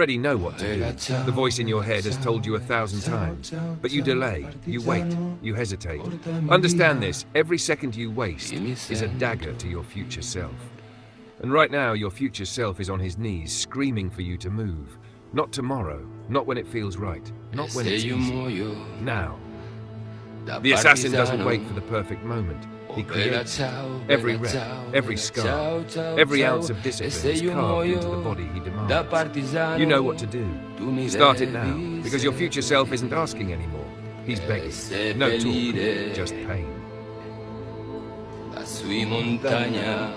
already know what to do. The voice in your head has told you 1,000 times. But you delay, you wait, you hesitate. Understand this, every second you waste is a dagger to your future self. And right now, your future self is on his knees, screaming for you to move. Not tomorrow, not when it feels right, not when it's easy. Now. The assassin doesn't wait for the perfect moment. He creates every rep, every scar, every ounce of discipline is carved into the body he demands. You know what to do. Start it now, because your future self isn't asking anymore. He's begging. No talk, just pain. La sui montagna